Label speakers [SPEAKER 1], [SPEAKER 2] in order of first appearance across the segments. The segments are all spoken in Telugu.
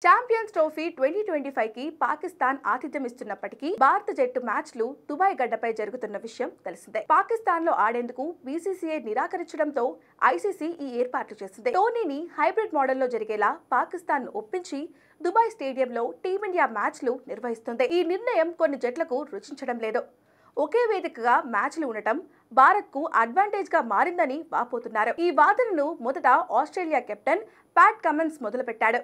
[SPEAKER 1] ఛాంపియన్స్ ట్రోఫీ 2025 కి పాకిస్తాన్ ఆతిథ్యం ఇస్తున్నప్పటికీ భారత జట్టు మ్యాచ్లు దుబాయ్ గడ్డపై జరుగుతున్న విషయం తెలిసిందే. పాకిస్తాన్ లో ఆడేందుకు బీసీసీఐ నిరాకరించడంతో ఐసీసీ ఈ ఏర్పాట్లు చేసింది. టోర్నీని హైబ్రిడ్ మోడల్లో జరిగేలా పాకిస్తాన్ ఒప్పించి దుబాయ్ స్టేడియంలో టీమిండియా మ్యాచ్లు నిర్వహిస్తుంది. ఈ నిర్ణయం కొన్ని జట్లకు రుచించడం లేదు. ఒకే వేదికగా మ్యాచ్లు ఉండటం భారత్ కు అడ్వాంటేజ్ గా మారిందని వాపోతున్నారు. ఈ వాదనను మొదట ఆస్ట్రేలియా కెప్టెన్ ప్యాట్ కమిన్స్ మొదలుపెట్టాడు.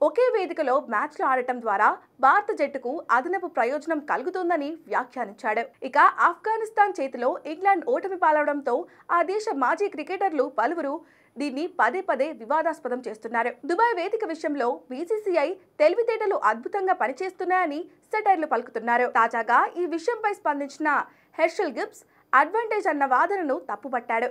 [SPEAKER 1] ఒకే వేదికలో మ్యాచ్లు ఆడటం ద్వారా భారత జట్టుకు అదనపు ప్రయోజనం కలుగుతుందని వ్యాఖ్యానించాడు. ఇక ఆఫ్ఘనిస్తాన్ చేతిలో ఇంగ్లాండ్ ఓటమి పాలవడంతో ఆ దేశ మాజీ క్రికెటర్లు పలువురు దీన్ని పదే పదే వివాదాస్పదం చేస్తున్నారు. దుబాయ్ వేదిక విషయంలో బీసీసీఐ తెలివితేటలు అద్భుతంగా పనిచేస్తున్నాయని సెటైర్లు పలుకుతున్నారు. తాజాగా ఈ విషయంపై స్పందించిన హెర్షల్ గిబ్స్ అడ్వాంటేజ్ అన్న వాదనను తప్పుపట్టాడు.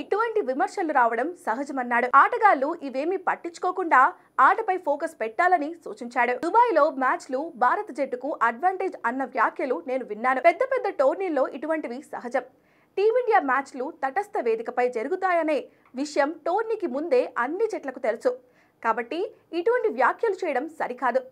[SPEAKER 1] ఇటువంటి విమర్శలు రావడం సహజమన్నాడు. ఆటగాళ్లు ఇవేమీ పట్టించుకోకుండా ఆటపై ఫోకస్ పెట్టాలని సూచించాడు. దుబాయ్ లో మ్యాచ్లు భారత జట్టుకు అడ్వాంటేజ్ అన్న వ్యాఖ్యలు నేను విన్నాను. పెద్ద పెద్ద టోర్నీల్లో ఇటువంటివి సహజం. టీమిండియా మ్యాచ్లు తటస్థ వేదికపై జరుగుతాయనే విషయం టోర్నీకి ముందే అన్ని జట్లకు తెలుసు. కాబట్టి ఇటువంటి వ్యాఖ్యలు చేయడం సరికాదు.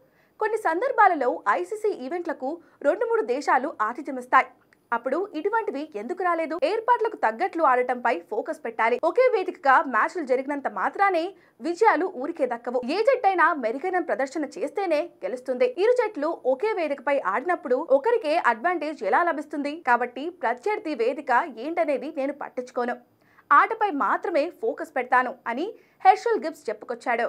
[SPEAKER 1] కొన్ని సందర్భాలలో ఐసీసీ ఈవెంట్లకు 2-3 దేశాలు ఆతిథ్యమిస్తాయి. అప్పుడు ఇటువంటివి ఎందుకు రాలేదు? ఏర్పాట్లకు తగ్గట్లు ఆడటంపై ఫోకస్ పెట్టాలి. ఒకే వేదికగా మ్యాచ్లు జరిగినంత మాత్రానే విజయాలు ఊరికే దక్కవు. ఏ జట్టైనా మెరుగైన ప్రదర్శన చేస్తేనే గెలుస్తుంది. ఇరు జట్లు ఒకే వేదికపై ఆడినప్పుడు ఒకరికే అడ్వాంటేజ్ ఎలా లభిస్తుంది? కాబట్టి ప్రత్యర్థి వేదిక ఏంటనేది నేను పట్టించుకోను. ఆటపై మాత్రమే ఫోకస్ పెడతాను అని హెర్షల్ గిబ్స్ చెప్పుకొచ్చాడు.